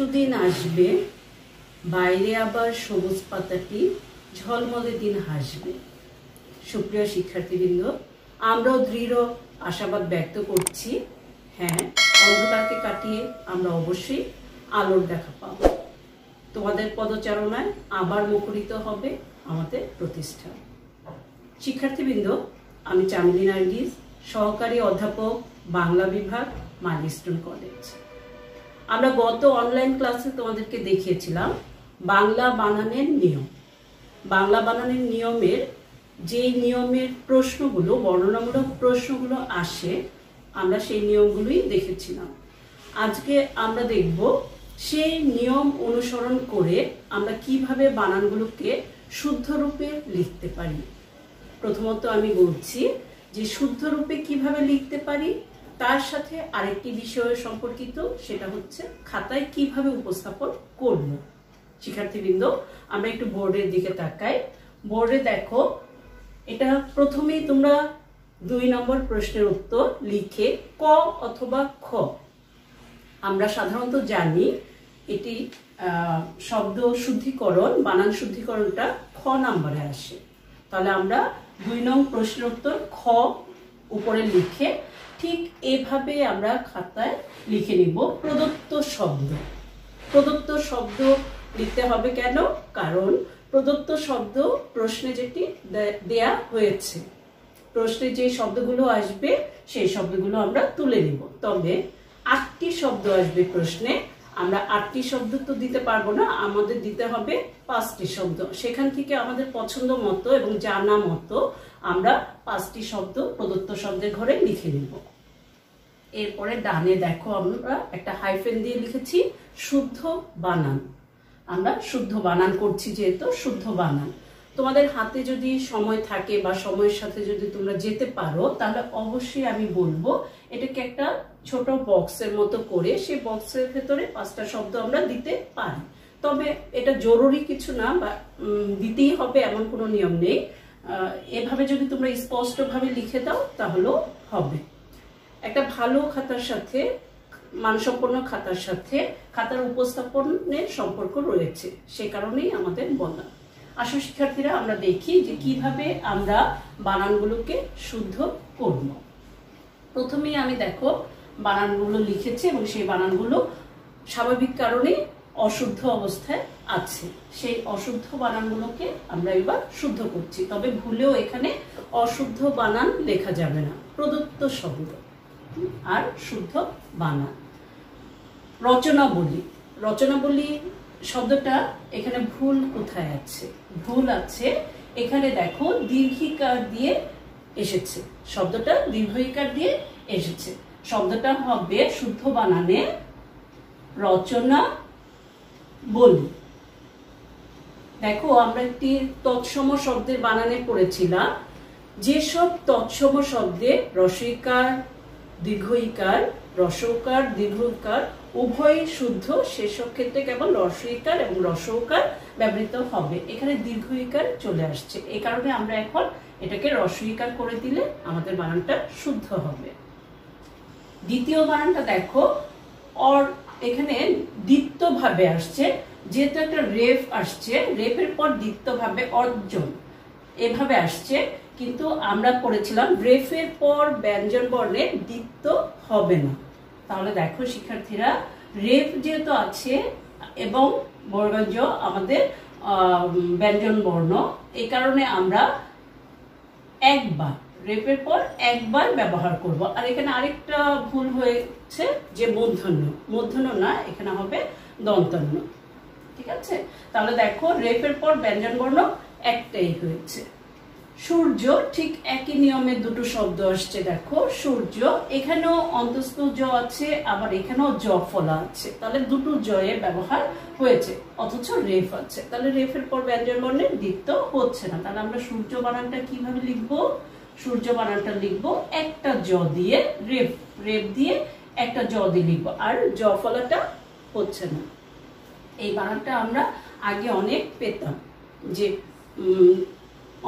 বর্ষদিন আসবে, বাইরে আবার সবুজ পাতাটি ঝলমলে দিন হাসবে। সুপ্রিয় শিক্ষার্থীবৃন্দ, আমরাও দৃঢ় আশাবাদ ব্যক্ত করছি। হ্যাঁ, অন্ধকারকে কাটিয়ে আমরা অবশ্যই আলোর দেখা পাব। তোমাদের পদচারণায় আবার মুখরিত হবে আমাদের প্রতিষ্ঠান। শিক্ষার্থীবৃন্দ, আমি চামেলি নার্গিস, সহকারী অধ্যাপক, বাংলা বিভাগ, মাইলস্টোন কলেজ। আমরা গত অনলাইন ক্লাসে তোমাদেরকে দেখিয়েছিলাম বাংলা বানানের নিয়ম। বাংলা বানানের নিয়মের যেই নিয়মের প্রশ্নগুলো, বর্ণনামূলক প্রশ্নগুলো আসে, আমরা সেই নিয়মগুলোই দেখেছিলাম। আজকে আমরা দেখব সেই নিয়ম অনুসরণ করে আমরা কিভাবে বানানগুলোকে শুদ্ধ রূপে লিখতে পারি। প্রথমত আমি বলছি যে শুদ্ধ রূপে কিভাবে লিখতে পারি, তার সাথে আরেকটি বিষয় সম্পর্কিত, সেটা হচ্ছে খাতায় কিভাবে উপস্থাপন করব। শিক্ষার্থীবৃন্দ, আমরা একটু বোর্ডের দিকে তাকাই। বোর্ডে দেখো, এটা প্রথমেই তোমরা 2 নম্বর প্রশ্নের উত্তর লিখে ক অথবা খ। আমরা সাধারণত জানি এটি শব্দ শুদ্ধিকরণ, বানান শুদ্ধিকরণটা খ নম্বরে আসে। তাহলে আমরা 2 নং প্রশ্নের উত্তর খ উপরে লিখে ঠিক এভাবে আমরা খাতায় লিখে নিব প্রদত্ত শব্দ। প্রদত্ত শব্দ লিখতে হবে কেন? কারণ প্রদত্ত শব্দ প্রশ্নে যেটি দেয়া হয়েছে, প্রশ্নে যে শব্দগুলো আসবে সেই শব্দগুলো আমরা তুলে নিব। তবে 8টি শব্দ আসবে প্রশ্নে, আমরা 8টি শব্দ তো দিতে পারবো না, আমাদের দিতে হবে 5টি শব্দ। সেখান থেকে আমাদের পছন্দ মতো এবং জানা মতো আমরা 5টি শব্দ প্রদত্ত শব্দের ঘরে লিখে নিব। এরপরে ডানে দেখো, আমরা একটা হাইফেন দিয়ে লিখেছি শুদ্ধ বানান। আমরা শুদ্ধ বানান করছি, যেহেতু শুদ্ধ বানান। তোমাদের হাতে যদি সময় থাকে বা সময়ের সাথে যদি তোমরা যেতে পারো, তাহলে অবশ্যই আমি বলবো এটাকে একটা ছোট বক্সের মতো করে, সেই বক্সের ভেতরে 5টা শব্দ আমরা দিতে পারি। তবে এটা জরুরি কিছু না, বা দিতেই হবে এমন কোনো নিয়ম নেই। এভাবে যদি তোমরা স্পষ্টভাবে লিখে দাও তাহলেও হবে। একটা ভালো খাতার সাথে, মানসম্পন্ন খাতার সাথে খাতার উপস্থাপনের সম্পর্ক রয়েছে, সে কারণেই আমাদের বলা। আসল শিক্ষার্থীরা, আমরা দেখি যে কিভাবে আমরা বানানগুলোকে শুদ্ধ করব। প্রথমেই আমি দেখো বানানগুলো লিখেছি এবং সেই বানানগুলো স্বাভাবিক কারণে অশুদ্ধ অবস্থায় আছে। সেই অশুদ্ধ বানানগুলোকে আমরা এবার শুদ্ধ করছি। তবে ভুলেও এখানে অশুদ্ধ বানান লেখা যাবে না। প্রদত্ত শব্দ আর শুদ্ধ বানান। রচনাবলী। রচনাবলী শব্দটা এখানে ভুল কোথায় আছে? ভুল আছে এখানে দেখো, দীর্ঘিকার দিয়ে এসেছে, শব্দটা দীর্ঘিকার দিয়ে এসেছে। শব্দটা হবে শুদ্ধ বানানে রচনা বলি। দেখো, আমরা একটি তৎসম শব্দের বানানে পড়েছিলাম, যেসব তৎসম শব্দে রসইকার, দীর্ঘইকার, রসৌকার, দীর্ঘইকার উভয়ই শুদ্ধ, সেসব ক্ষেত্রে কেবল রসইকার এবং রসৌকার ব্যবহৃত হবে। এখানে দীর্ঘইকার চলে আসছে, এই কারণে আমরা এখন এটাকে রসইকার করে দিলে আমাদের বানানটা শুদ্ধ হবে। দ্বিতীয় বানানটা দেখো, এখানে দ্বিত্ব ভাবে আসছে, যেহেতু একটা রেফ আসছে, রেফের পর দ্বিত্ব ভাবে অর্জন এভাবে আসছে, কিন্তু আমরা পড়েছিলাম রেফের পর ব্যঞ্জন বর্ণে দ্বিত্ব হবে না। তাহলে দেখো শিক্ষার্থীরা, রেফ যেহেতু আছে এবং বর্গজ আমাদের ব্যঞ্জন বর্ণ, এই কারণে আমরা একবার, রেফের পর একবার ব্যবহার করব। আর এখানে আরেকটা ভুল হয়েছে যে মূর্ধন্য, মূর্ধন্য না, এখানে হবে দন্তন্য। ঠিক আছে? তাহলে দেখো, রেফের পর ব্যঞ্জন বর্ণ একটাই হয়েছে। সূর্য, ঠিক একই নিয়মে দুটো শব্দ আসছে। দেখো, সূর্য, এখানেও অন্তস্থ জ আছে, আবার এখানেও জ ফলা আছে, তাহলে দুটো জয়ের ব্যবহার হয়েছে, অথচ রেফ আছে। তাহলে রেফের পর ব্যঞ্জন বর্ণের দ্বিত্ব হচ্ছে না। তাহলে আমরা সূর্য বানানটা কিভাবে লিখবো? সূর্য বানানটা লিখবো একটা জ দিয়ে, রেফ রেফ দিয়ে একটা জ দিয়ে লিখবো, আর জ ফলাটা হচ্ছে না। এই বানানটা আমরা আগে অনেক পেতাম, যে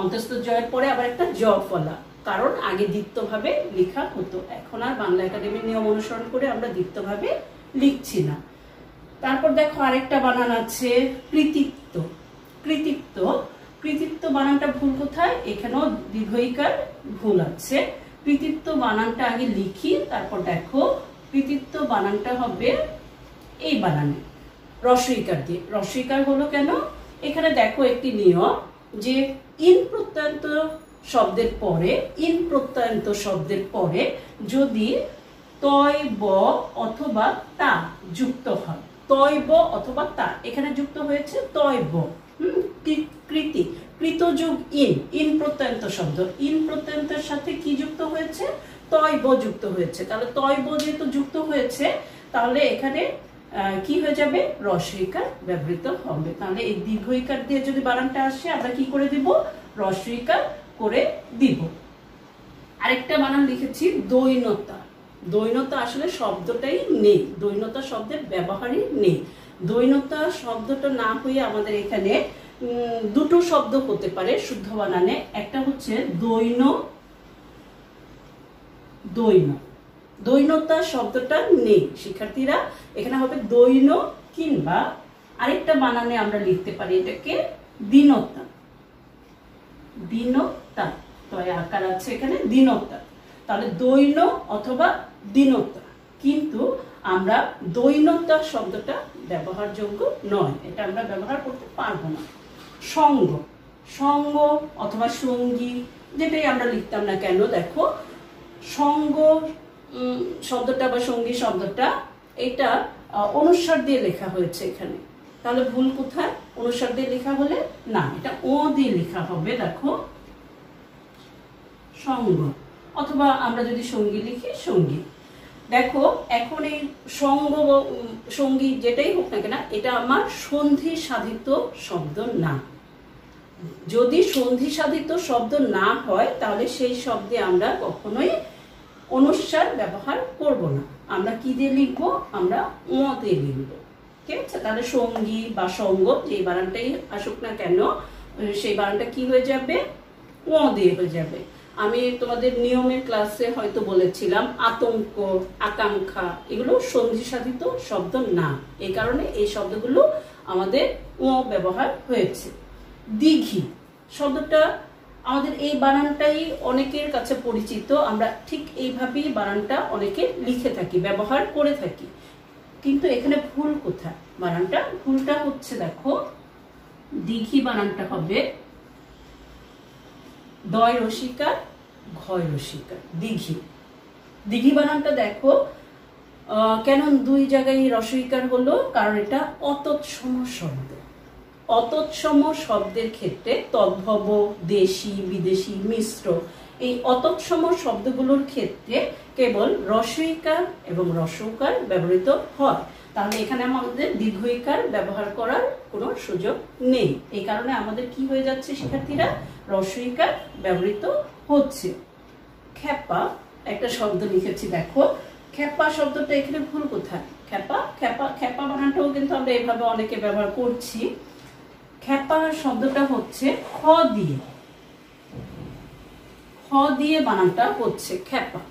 অন্তস্থ জয়ের পরে আবার একটা জ ফলা, কারণ আগে দ্বিত্বভাবে লেখা হতো। এখন আর বাংলা একাডেমির নিয়ম অনুসরণ করে আমরা দ্বিত্বভাবে লিখছি না। তারপর দেখো আরেকটা বানান আছে কৃতিত্ব। কৃতিত্ব, কৃতিত্ব বানানটা ভুল কোথায়? এখানেও দীর্ঘইকার ভুল আছে। কৃতিত্ব বানানটা আগে লিখি, তারপর দেখো কৃতিত্ব বানানটা হবে এই বানানে রস্বইকার দিয়ে। রস্বইকার হলো কেন? এখানে দেখো একটি নিয়ম যে ইন প্রত্যয়ন্ত শব্দের পরে, ইন প্রত্যয়ন্ত শব্দের পরে যদি তয় ব অথবা তা যুক্ত হয়, তয় ব অথবা তা, এখানে যুক্ত হয়েছে তয় ব। কৃতি, কৃত যোগ ইন, ইন প্রত্যয়ন্ত শব্দ, ইন প্রত্যয়ন্তের সাথে কি যুক্ত হয়েছে? তয় ব যুক্ত হয়েছে। তাহলে তয় ব যেহেতু যুক্ত হয়েছে, তাহলে এখানে কি হয়ে যাবে? রস্বইকার ব্যবহৃত হবে। তাহলে এই দীর্ঘইকার দিয়ে যদি বানানটা আসে, আমরা কি করে দিব? রস্বইকার করে দিব। আরেকটা বানান লিখেছি দৈনতা। দৈনতা আসলে শব্দটাই নেই, দৈনতা শব্দের ব্যবহারই নেই। দৈনতা শব্দটা না হয়ে আমাদের এখানে দুটো শব্দ হতে পারে শুদ্ধ বানানে। একটা হচ্ছে দৈন, দৈন। দৈনতা শব্দটা নেই শিক্ষার্থীরা, এখানে হবে দৈন, কিংবা আরেকটা বানানে আমরা লিখতে পারি এটাকে দীনতা। দীনতা, তয় আকার আছে এখানে, দীনতা। তাহলে দৈন অথবা দীনতা, কিন্তু আমরা দৈনতা শব্দটা ব্যবহারযোগ্য নয়, এটা আমরা ব্যবহার করতে পারবো না। সঙ্গ, সঙ্গ অথবা সঙ্গী, যেটাই আমরা লিখতাম না কেন, দেখো সঙ্গ শব্দটা বা সঙ্গী শব্দটা এটা অনুস্বার দিয়ে লেখা হয়েছে এখানে। তাহলে ভুল কোথায়? অনুস্বার দিয়ে লেখা হলে না, এটা ও দিয়ে লেখা হবে। দেখো সঙ্গ, অথবা আমরা যদি সঙ্গী লিখি সঙ্গী। দেখো এখন এই সঙ্গ সঙ্গী যেটাই হোক না কেন, এটা আমার সন্ধি সাধিত শব্দ না। যদি সন্ধি সাধিত শব্দ না হয়, তাহলে সেই শব্দে আমরা কখনোই অনুস্বার ব্যবহার করব না। আমরা কি দিয়ে লিখবো? আমরা ও দিয়ে লিখবো। ঠিক আছে? তাহলে সঙ্গী বা সঙ্গ যে বানানটাই আসুক না কেন, সেই বানানটা কি হয়ে যাবে? ও দিয়ে হয়ে যাবে। আমি তোমাদের নিয়মের ক্লাসে হয়তো বলেছিলাম আতঙ্ক, আকাঙ্ক্ষা এগুলো সন্ধি সাধিত শব্দ না, এই কারণে এই শব্দগুলো আমাদের ও ব্যবহার হয়েছে। দিঘি শব্দটা আমাদের এই বানানটাই অনেকের কাছে পরিচিত, আমরা ঠিক এইভাবেই বানানটা অনেকে লিখে থাকি, ব্যবহার করে থাকি, কিন্তু এখানে ভুল কোথায়? বানানটা ভুলটা হচ্ছে, দেখো দিঘি বানানটা হবে দয় রসিকার ঘয় রসিকার, দিঘি। দিঘি বানানটা দেখো কেন দুই জায়গায় রস্বইকার হলো? কারণ এটা অতৎসম শব্দ। অতৎসম শব্দের ক্ষেত্রে তদ্ভব, দেশি, বিদেশি, মিশ্র, এই অতৎসম শব্দগুলোর ক্ষেত্রে কেবল রস্বইকার এবং রস্বকার ব্যবহৃত হয়। তাহলে এখানে আমাদের দীর্ঘইকার ব্যবহার করার কোনো সুযোগ নেই, এই কারণে আমাদের কি হয়ে যাচ্ছে শিক্ষার্থীরা? রস্বইকার ব্যবহৃত হচ্ছে। খেপা একটা শব্দ লিখেছি, দেখো খেপা শব্দটা এখানে ভুল কোথায়? খেপা, খেপা, খেপা বানানটাও কিন্তু আমরা এইভাবে অনেকে ব্যবহার করছি। খেপা শব্দটা হচ্ছে খ দিয়ে, খ দিয়ে বানানটা হচ্ছে খেপা।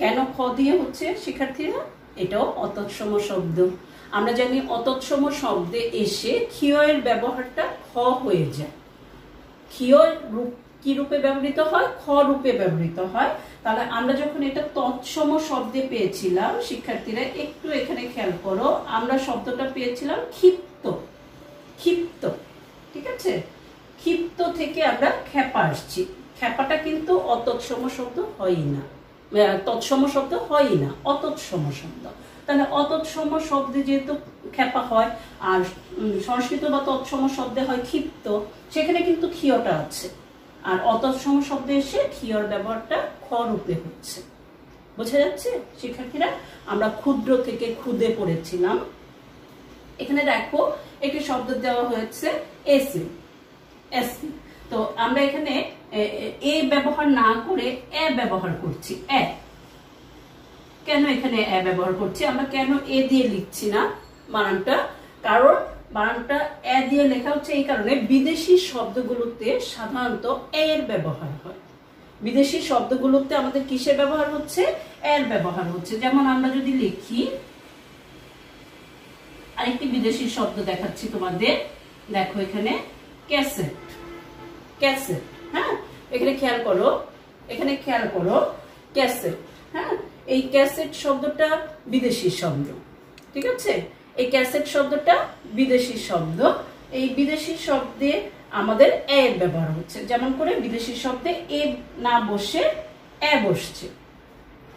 কেন খ দিয়ে হচ্ছে শিক্ষার্থীরা? এটাও অতৎসম শব্দ। আমরা জানি অতৎসম শব্দে এসে ক্ষীয়ের ব্যবহারটা খ হয়ে যায়। ক্ষীয় রূপ কি রূপে ব্যবহৃত হয়? খ রূপে ব্যবহৃত হয়। তাহলে আমরা যখন এটা তৎসম শব্দে পেয়েছিলাম, শিক্ষার্থীরা একটু এখানে খেয়াল করো, আমরা শব্দটা পেয়েছিলাম ক্ষিপ্ত, ক্ষিপ্ত, ঠিক আছে? ক্ষিপ্ত থেকে আমরা খেপা আসছি। খেপাটা কিন্তু অতৎসম শব্দ হয়ই না, তৎসম শব্দ হয়ই না, অতৎসম শব্দ। তাহলে অতৎসম শব্দে যেহেতু খেপা হয়, আর সংস্কৃত বা তৎসম শব্দে হয় ক্ষিপ্ত, সেখানে কিন্তু ক্ষীয়টা আছে, আর অতৎসম শব্দে এসে ক্ষীয়র ব্যবহারটা খ রূপে হচ্ছে। বোঝা যাচ্ছে শিক্ষার্থীরা? আমরা ক্ষুদ্র থেকে ক্ষুদে পড়েছিলাম। এখানে দেখো একটি শব্দ দেওয়া হয়েছে এসি, এসি। তো আমরা এখানে এ ব্যবহার না করে এ ব্যবহার করছি। এ কেন এখানে এ ব্যবহার করছি? আমরা কেন এ দিয়ে লিখছি না বানানটা? কারণ বানানটা এ দিয়ে লেখা হচ্ছে এই কারণে, বিদেশি শব্দগুলোতে সাধারণত এর ব্যবহার হয়। বিদেশি শব্দগুলোতে আমাদের কিসের ব্যবহার হচ্ছে? এর ব্যবহার হচ্ছে। যেমন আমরা যদি লিখি আরেকটি বিদেশি শব্দ দেখাচ্ছি তোমাদের। দেখো এখানে ক্যাসেট, ক্যাসেট। হ্যাঁ, এখানে খেয়াল করো ক্যাসেট। হ্যাঁ, এই ক্যাসেট শব্দটা বিদেশি শব্দ, ঠিক আছে? এই ক্যাসেট শব্দটা বিদেশি শব্দ। এই বিদেশি শব্দে আমাদের এ ব্যবহার হচ্ছে, যেমন করে বিদেশি শব্দে এ না বসে এ বসছে,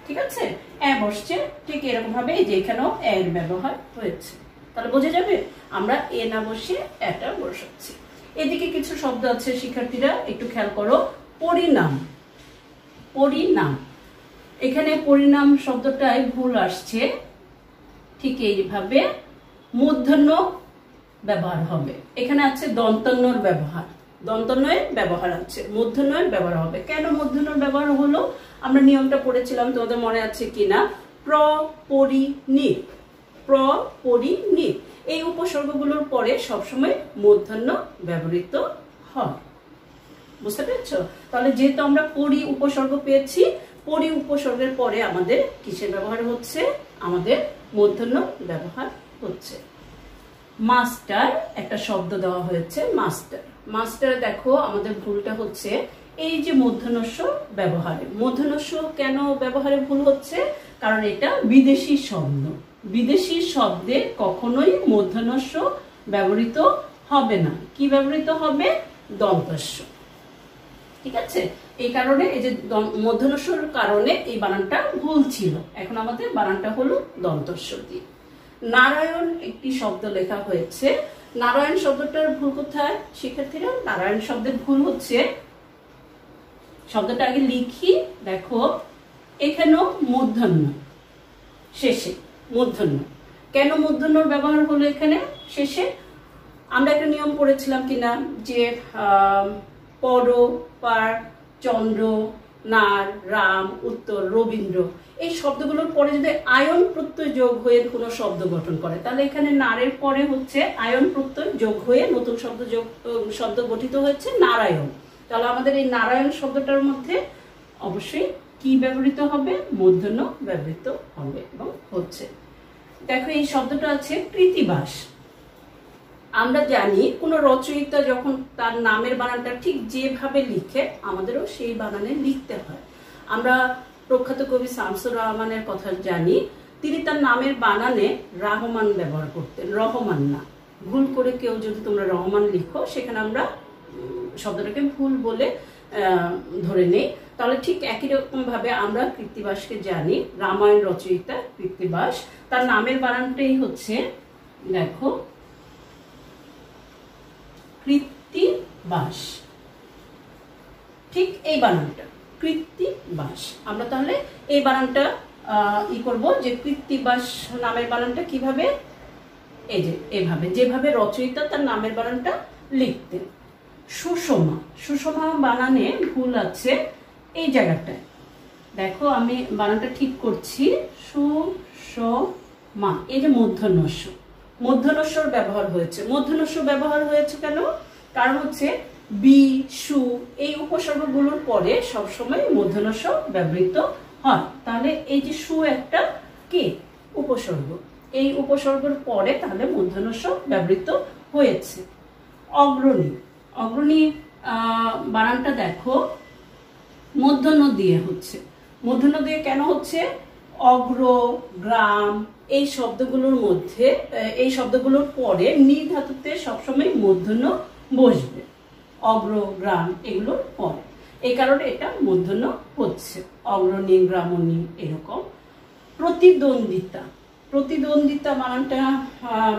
ঠিক আছে? এ বসছে, ঠিক এরকম ভাবে এই যে এখানেও এর ব্যবহার হয়েছে। তাহলে বোঝা যাবে আমরা এ না বসে এটা বসাচ্ছি। এদিকে কিছু শব্দ আছে শিক্ষার্থীরা, একটু খেয়াল করো। পরিণাম, পরিণাম। এখানে পরিণাম শব্দটাই ভুল আসছে, ঠিক এইভাবে মূর্ধন্য ব্যবহার হবে। এখানে আছে দন্তন্যর ব্যবহার, দন্তন্যের ব্যবহার আছে, মূর্ধন্যের ব্যবহার হবে। কেন মূর্ধন্যের ব্যবহার হলো আমরা নিয়মটা পড়েছিলাম, তোমাদের মনে আছে কিনা? প্র পরি নি, প্র পরি নি, এই উপসর্গগুলোর পরে সবসময় মূর্ধন্য ব্যবহৃত হয়। বুঝতে পেরেছো? তাহলে যেহেতু আমরা পরি উপসর্গ পেয়েছি, পরি উপসর্গের পরে আমাদের কিসের ব্যবহার হচ্ছে? আমাদের মূর্ধন্য ব্যবহার হচ্ছে। মাস্টার, একটা শব্দ দেওয়া হয়েছে মাস্টার। মাস্টার দেখো আমাদের ভুলটা হচ্ছে এই যে মূর্ধন্যস্ব ব্যবহারে। মূর্ধন্যস্ব কেন ব্যবহারে ভুল হচ্ছে? কারণ এটা বিদেশি শব্দ। বিদেশি শব্দে কখনোই মূর্ধন্যস্ব ব্যবহৃত হবে না। কি ব্যবহৃত হবে? দন্তস্ব, ঠিক আছে? এই কারণে এই যে মূর্ধন্যস্বর কারণে এই বানানটা ভুল ছিল। এখন আমাদের বানানটা হলো দন্তস্ব দিয়ে। নারায়ণ একটি শব্দ লেখা হয়েছে। নারায়ণ শব্দটার ভুল কোথায় শিক্ষার্থীরা? নারায়ণ শব্দের ভুল হচ্ছে, শব্দটা আগে লিখি, দেখো এখানেও মূর্ধন্য শেষে, মূর্ধন্য। কেন মূর্ধন্যর ব্যবহার হলো এখানে শেষে? আমরা একটা নিয়ম পড়েছিলাম কিনা যে পর, পার, চন্দ্র, নার, রাম, উত্তর, রবীন্দ্র, এই শব্দগুলোর পরে যদি আয়ন প্রত্যয় যোগ হয়ে কোনো শব্দ গঠন করে, তাহলে এখানে নারের পরে হচ্ছে আয়ন প্রত্যয় যোগ হয়ে নতুন শব্দ গঠিত হয়েছে নারায়ণ। তাহলে আমাদের এই নারায়ণ শব্দটার মধ্যে অবশ্যই কি ব্যবহৃত হবে? মূর্ধন্য ব্যবহৃত হবে এবং হচ্ছে। দেখো এই শব্দটা আছে কৃত্তিবাস। আমরা জানি কোন রচয়িতা যখন তার নামের বানানটা ঠিক যেভাবে লিখে আমাদেরও সেই বানানে লিখতে হয়। আমরা প্রখ্যাত কবি শামসুর রহমানের কথা জানি, তিনি তার নামের বানানে রহমান ব্যবহার করতেন, রহমান না। ভুল করে কেউ যদি তোমরা রহমান লিখো, সেখানে আমরা শব্দটাকে ভুল বলে ধরে নেই। তাহলে ঠিক একই রকম ভাবে আমরা কৃত্তিবাসকে জানি, রামায়ণ রচয়িতা কৃত্তিবাস, তার নামের বানানটাই হচ্ছে দেখো কৃত্তিবাস, ঠিক এই বানানটা কৃত্তিবাস। আমরা তাহলে এই বানানটা করব যে কৃত্তিবাস নামের বানানটা কিভাবে? এই যে এভাবে, যেভাবে রচয়িতা তার নামের বানানটা লিখতেন। সুষমা, সুষমা বানানে ভুল আছে এই জায়গাটায়। দেখো আমি বানানটা ঠিক করছি, সুষমা, এই যে মূর্ধন্যস্ব, মূর্ধন্যস্বর ব্যবহার হয়েছে। মূর্ধন্যস্ব ব্যবহার হয়েছে কেন? কারণ হচ্ছে বি, সু, এই উপসর্গগুলোর পরে সবসময় মূর্ধন্যস্ব ব্যবহৃত হয়। তাহলে এই যে সু একটা কি উপসর্গ, এই উপসর্গের পরে তাহলে মূর্ধন্যস্ব ব্যবহৃত হয়েছে। অগ্রণী, অগ্রণী বানানটা দেখো মূর্ধন্য দিয়ে হচ্ছে। মূর্ধন্য দিয়ে কেন হচ্ছে? অগ্র, গ্রাম, এই শব্দগুলোর মধ্যে, এই শব্দগুলোর পরে নি ধাতুতে সবসময় মূর্ধন্য বসবে, অগ্র, গ্রাম এগুলোর পরে, এই কারণে এটা মূর্ধন্য হচ্ছে। অগ্রণী, গ্রামণী এরকম। প্রতিদ্বন্দ্বিতা, প্রতিদ্বন্দ্বিতা বানানটা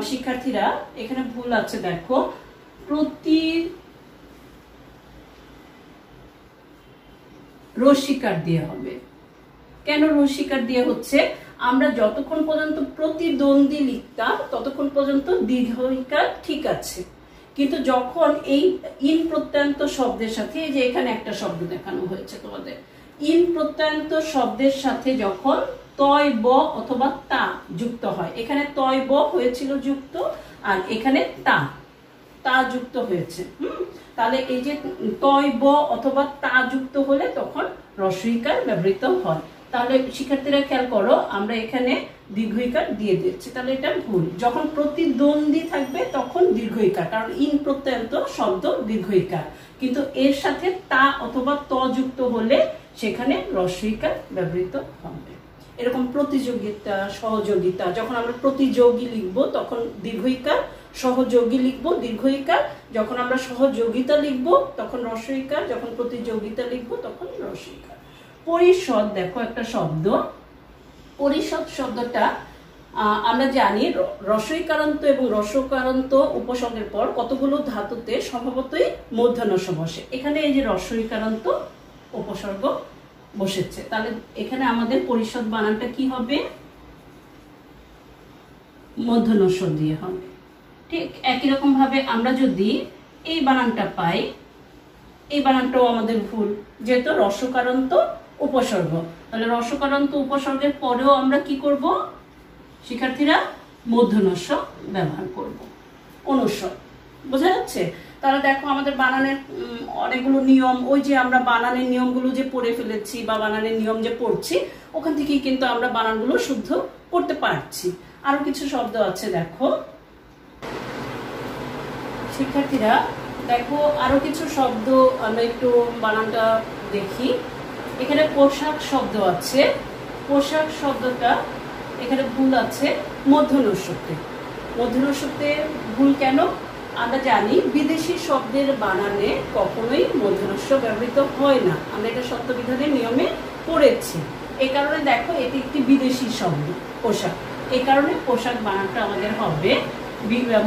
শিক্ষার্থীরা এখানে ভুল আছে। দেখো রসিকার দিয়ে হবে। কেন রসিকার দিয়ে হচ্ছে? আমরা যতক্ষণ পর্যন্ত প্রতিদ্বন্দ্বী লিখতাম ততক্ষণ পর্যন্ত দীর্ঘইকার ঠিক আছে, কিন্তু যখন এই ইন প্রত্যয়ান্ত শব্দের সাথে, এই যে এখানে একটা শব্দ দেখানো হয়েছে তোমাদের, ইন প্রত্যয়ান্ত শব্দের সাথে যখন তয় ব অথবা তা যুক্ত হয়, এখানে তয় ব হয়েছিল যুক্ত, আর এখানে তা যুক্ত হয়েছে। তাহলে এই যে তয় ব অথবা তা যুক্ত হলে তখন রস্বইকার ব্যবহৃত হয়। তাহলে শিক্ষার্থীরা খেয়াল করো, আমরা এখানে দীর্ঘইকার দিয়ে দিচ্ছি, তাহলে এটা ভুল। যখন প্রতিদ্বন্দ্বী থাকবে তখন দীর্ঘইকার, কারণ ইন প্রত্যয়ন্ত শব্দ দীর্ঘইকার, কিন্তু এর সাথে তা অথবা ত যুক্ত হলে সেখানে হ্রস্বইকার ব্যবহৃত হবে। এরকম প্রতিযোগিতা, সহযোগিতা, যখন আমরা প্রতিযোগী লিখব তখন দীর্ঘইকার, সহযোগী লিখব দীর্ঘইকার, যখন আমরা সহযোগিতা লিখব তখন হ্রস্বইকার, যখন প্রতিযোগিতা লিখব তখন হ্রস্বইকার। পরিষদ, দেখো একটা শব্দ, পরিষদ শব্দটা আমরা জানি রস্বইকারান্ত এবং রস্বকারান্ত উপসর্গের পর কতগুলো ধাতুতে স্বভাবতই মূর্ধন্য বসে। এখানে এই যে রস্বইকারান্ত উপসর্গ বসেছে, তাহলে এখানে আমাদের পরিষদ বানানটা কি হবে? মূর্ধন্য দিয়ে হবে। ঠিক একই রকম ভাবে আমরা যদি এই বানানটা পাই, এই বানানটাও আমাদের ভুল, যেহেতু রস্বকারান্ত উপসর্গ, তাহলে রস্বকারান্ত উপসর্গের পরেও আমরা কি করব শিক্ষার্থীরা? মূর্ধন্য ব্যবহার করব। অনুস্বর, বোঝা যাচ্ছে? তাহলে দেখো আমাদের বানানের অনেকগুলো নিয়ম, ওই যে আমরা বানানের নিয়মগুলো যে পড়ে ফেলেছি বা বানানের নিয়ম যে পড়ছি ওখান থেকেই কিন্তু আমরা বানানগুলো শুদ্ধ করতে পারছি। আরো কিছু শব্দ আছে, দেখো শিক্ষার্থীরা, দেখো আরো কিছু শব্দ আমরা একটু বানানটা দেখি। এখানে পোশাক শব্দ আছে, পোশাক শব্দটা এখানে ভুল আছে মূর্ধন্যতে। মূর্ধন্যতে ভুল কেন? আমরা জানি বিদেশি শব্দের বানানে কখনোই মূর্ধন্য ব্যবহৃত হয় না, আমরা এটা শব্দবিধানের নিয়মে পড়েছি। এই কারণে দেখো এটি একটি বিদেশি শব্দ পোশাক, এই কারণে পোশাক বানানটা আমাদের হবে,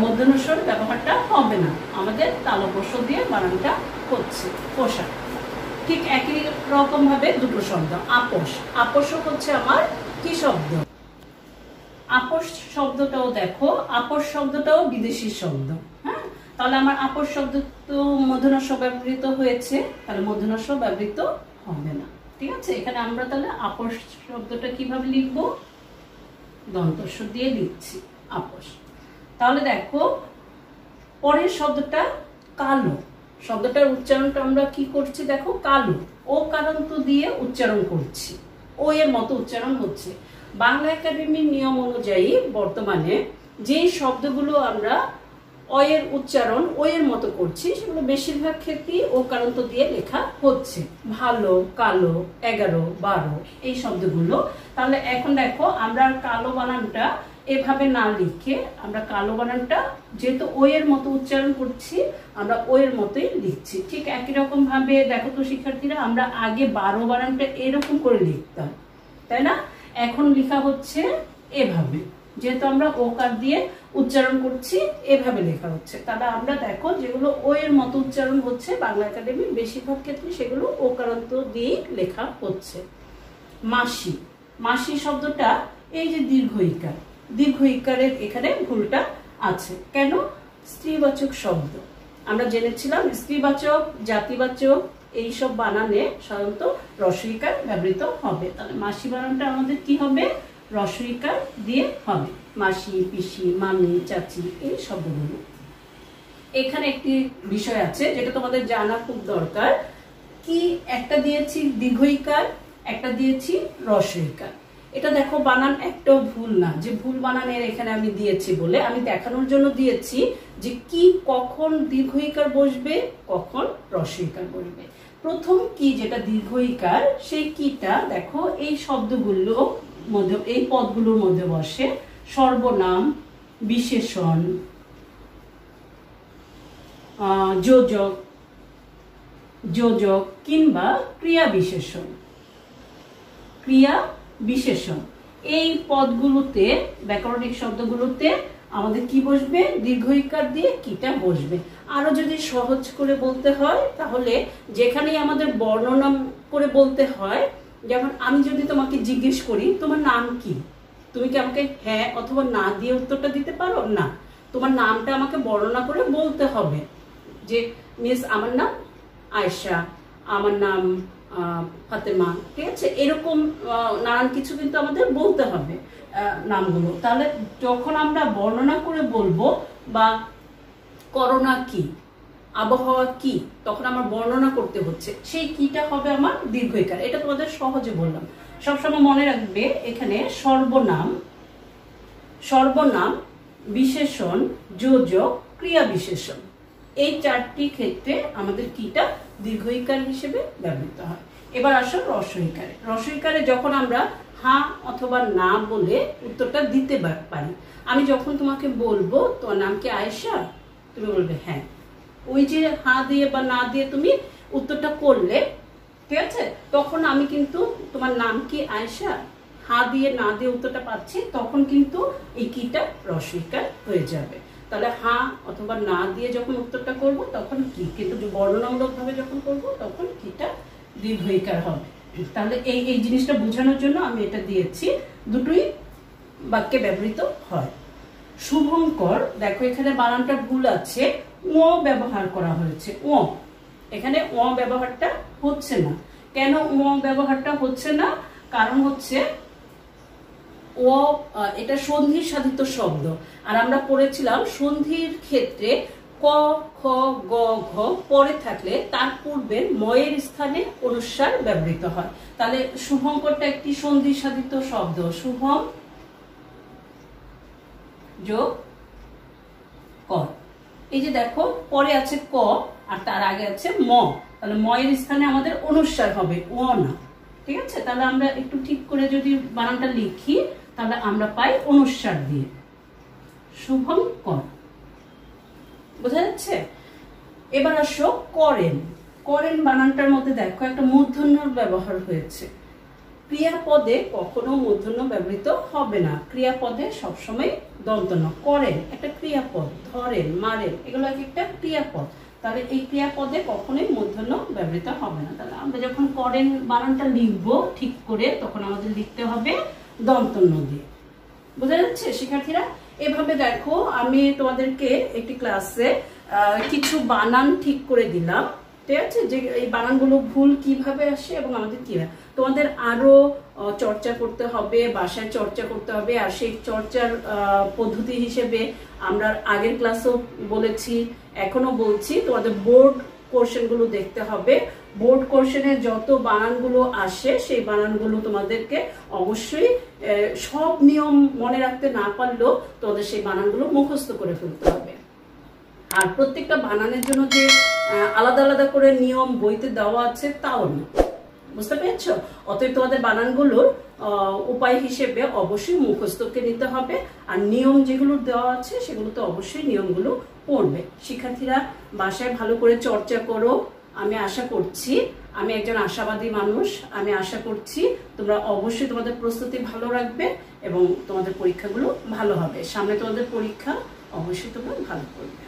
মূর্ধন্য ব্যবহারটা হবে না, আমাদের তালব্য দিয়ে বানানটা হচ্ছে পোশাক। ঠিক একই রকম ভাবে দুটো শব্দ, আপোষ, আপোষও হচ্ছে আমার কি শব্দ? আপোষ শব্দটাও দেখো, আপোষ শব্দটাও বিদেশি শব্দ। হ্যাঁ, তাহলে আমার আপোষ শব্দ তো মূর্ধন্য ব্যবহৃত হয়েছে, তাহলে মূর্ধন্য ব্যবহৃত হবে না। ঠিক আছে, এখানে আমরা তাহলে আপোষ শব্দটা কিভাবে লিখবো? দন্তস্ব দিয়ে লিখছি আপোষ। তাহলে দেখো পরের শব্দটা কালো, শব্দটার উচ্চারণটা আমরা কি করছি? দেখো কালো, ও কারান্ত দিয়ে উচ্চারণ করছি, ও এর মতো উচ্চারণ হচ্ছে। বাংলা একাডেমির নিয়ম অনুযায়ী বর্তমানে যে শব্দগুলো আমরা অয়ের উচ্চারণ ও এর মতো করছি সেগুলো বেশিরভাগ ক্ষেত্রেই ও কারান্ত দিয়ে লেখা হচ্ছে, ভালো, কালো, 11, 12 এই শব্দগুলো। তাহলে এখন দেখো আমরা কালো বানানটা এভাবে না লিখে আমরা কালো বানানটা যেহেতু ও এর মতো উচ্চারণ করছি আমরা ও এর মতোই লিখছি। ঠিক একই রকম ভাবে দেখো তো শিক্ষার্থীরা, আমরা আগে 12 বানানটা এরকম করে লিখতাম, তাই না? এখন লেখা হচ্ছে এভাবে, যেহেতু আমরা ওকার দিয়ে উচ্চারণ করছি এভাবে লেখা হচ্ছে। তাহলে আমরা দেখো যেগুলো ও এর মতো উচ্চারণ হচ্ছে বাংলা একাডেমির বেশিরভাগ ক্ষেত্রে সেগুলো ওকারান্ত দিয়ে লেখা হচ্ছে। মাসি, মাসি শব্দটা এই যে দীর্ঘইকার, দীর্ঘইকারের এখানে ভুলটা আছে কেন? স্ত্রীবাচক শব্দ আমরা জেনেছিলাম, স্ত্রীবাচক, জাতিবাচক এইসব বানানে সাধারণত হ্রস্বইকার ব্যবহৃত হবে। তাহলে মাসি বানানটা আমাদের কি হবে? হ্রস্বইকার দিয়ে হবে। মাসি, পিসি, মামি, চাচি এই শব্দগুলো। এখানে একটি বিষয় আছে যেটা তোমাদের জানা খুব দরকার, কি একটা দিয়েছি দীর্ঘইকার, একটা দিয়েছি হ্রস্বইকার। এটা দেখো বানান একটাও ভুল না, যে ভুল বানানের এখানে আমি দিয়েছি বলে আমি দেখানোর জন্য দিয়েছি যে কি কখন দীর্ঘইকার বসবে, কখন হ্রস্বইকার বসবে। প্রথম কি যেটা দীর্ঘইকার, সেই কিটা দেখো এই শব্দগুলো মধ্যে, এই পদগুলোর মধ্যে বসে সর্বনাম, বিশেষণ, যোজক, যোজক কিংবা ক্রিয়া বিশেষণ। ক্রিয়া বিশেষণ এই পদগুলোতে, ব্যাকরণিক শব্দগুলোতে আমাদের কি বসবে? দীর্ঘইকার দিয়ে কিটা বসবে। আরো যদি সহজ করে বলতে হয় তাহলে যেখানেই আমাদের বর্ণনা করে বলতে হয়, যেমন আমি যদি তোমাকে জিজ্ঞেস করি তোমার নাম কি, তুমি কি আমাকে হ্যাঁ অথবা না দিয়ে উত্তরটা দিতে পারো? না, তোমার নামটা আমাকে বর্ণনা করে বলতে হবে, যে মিস আমার নাম আয়েশা, আমার নাম ফাতেমা, ঠিক আছে? এরকম নানান কিছু কিন্তু আমাদের বলতে হবে নামগুলো। তাহলে যখন আমরা বর্ণনা করে বলবো বা করোনা কি, আবহাওয়া কি, তখন আমার বর্ণনা করতে হচ্ছে, সেই কিটা হবে আমার দীর্ঘইকার। এটা তোমাদের সহজে বললাম, সবসময় মনে রাখবে এখানে সর্বনাম, সর্বনাম, বিশেষণ, যোজক, ক্রিয়া বিশেষণ, এই 4টি ক্ষেত্রে আমাদের কিটা দীর্ঘইকার হিসেবে ব্যবহৃত হয়। এবার আসো রস্বইকারে। রস্বইকারে যখন আমরা হা অথবা না বলে উত্তরটা দিতে পারি। আমি যখন তোমাকে বলবো তোমার নাম কি আয়েশা, তুমি বলবে হ্যাঁ। ওই যে হা দিয়ে বা না দিয়ে তুমি উত্তরটা করলে, ঠিক আছে, তখন আমি কিন্তু তোমার নাম কি আয়েশা, হা দিয়ে না দিয়ে উত্তরটা পাচ্ছি, তখন কিন্তু এই কিটা রস্বইকার হয়ে যাবে। তাহলে হা অথবা না দিয়ে যখন উত্তরটা করব তখন কি, কিন্তু বর্ণনামূলক ভাবে যখন করব তখন কিটা দীর্ঘইকার হবে। তাহলে এই জিনিসটা বোঝানোর জন্য আমি এটা দিয়েছি, দুটোই বাক্যে ব্যবহৃত হয়। শুভঙ্কর, দেখো এখানে বানানটা ভুল আছে, ও ব্যবহার করা হয়েছে। ও, এখানে ও ব্যবহারটা হচ্ছে না। কেন ও ব্যবহারটা হচ্ছে না? কারণ হচ্ছে ও এটা সন্ধি সাধিত শব্দ, আর আমরা পড়েছিলাম সন্ধির ক্ষেত্রে ক, খ, গ, ঘ পরে থাকলে তার পূর্বে ময়ের স্থানে অনুস্বার ব্যবহৃত হয়। তাহলে শুভঙ্করটা একটি সন্ধি সাধিত শব্দ, শুভম যোগ কর। এই যে দেখো পরে আছে ক আর তার আগে আছে ম, তাহলে ময়ের স্থানে আমাদের অনুস্বার হবে, ও না। ঠিক আছে, তাহলে আমরা একটু ঠিক করে যদি বানানটা লিখি তাহলে আমরা পাই অনুস্বার দিয়ে শুভম কর। বোঝা যাচ্ছে? এবার আসো করেন। করেন বানানটার মধ্যে দেখো একটা মূর্ধন্যর ব্যবহার হয়েছে। ক্রিয়াপদে কখনো মূর্ধন্য ব্যবহৃত হবে না, ক্রিয়াপদে সবসময় দন্ত ন। করেন একটা ক্রিয়াপদ, ধরেন, মারেন, এগুলো একটা ক্রিয়াপদ। তাহলে এই ক্রিয়াপদে কখনোই মূর্ধন্য ব্যবহৃত হবে না। তাহলে আমরা যখন করেন বানানটা লিখবো ঠিক করে, তখন আমাদের লিখতে হবে দন্ত ন দিয়ে। বোঝা যাচ্ছে শিক্ষার্থীরা? এভাবে দেখো আমি তোমাদেরকে একটি ক্লাসে কিছু বানান ঠিক করে দিলাম, ঠিক আছে, যে এই বানানগুলো ভুল কিভাবে আসে এবং আমাদের কিভাবে, তোমাদের আরো চর্চা করতে হবে, বাসায় চর্চা করতে হবে। আর সেই চর্চার পদ্ধতি হিসেবে আমরা আগের ক্লাসেও বলেছি, এখনো বলছি, তোমাদের বোর্ড কোশ্চেনগুলো দেখতে হবে। বোর্ড কোশ্চেনে যত বানানগুলো আসে সেই বানানগুলো তোমাদেরকে অবশ্যই সব নিয়ম মনে রাখতে না পারলেও তোমাদের সেই বানানগুলো মুখস্থ করে ফেলতে হবে। আর প্রত্যেকটা বানানের জন্য যে আলাদা আলাদা করে নিয়ম বইতে দেওয়া আছে তাও না, বুঝতে পেরেছ? অতএব তোমাদের বানানগুলোর উপায় হিসেবে অবশ্যই মুখস্থকে নিতে হবে, আর নিয়ম যেগুলো দেওয়া আছে সেগুলো তো অবশ্যই নিয়মগুলো পড়বে। শিক্ষার্থীরা বাসায় ভালো করে চর্চা করো, আমি আশা করছি, আমি একজন আশাবাদী মানুষ, আমি আশা করছি তোমরা অবশ্যই তোমাদের প্রস্তুতি ভালো রাখবে এবং তোমাদের পরীক্ষাগুলো ভালো হবে। সামনে তোমাদের পরীক্ষা, অবশ্যই তোমরা ভালো করবে।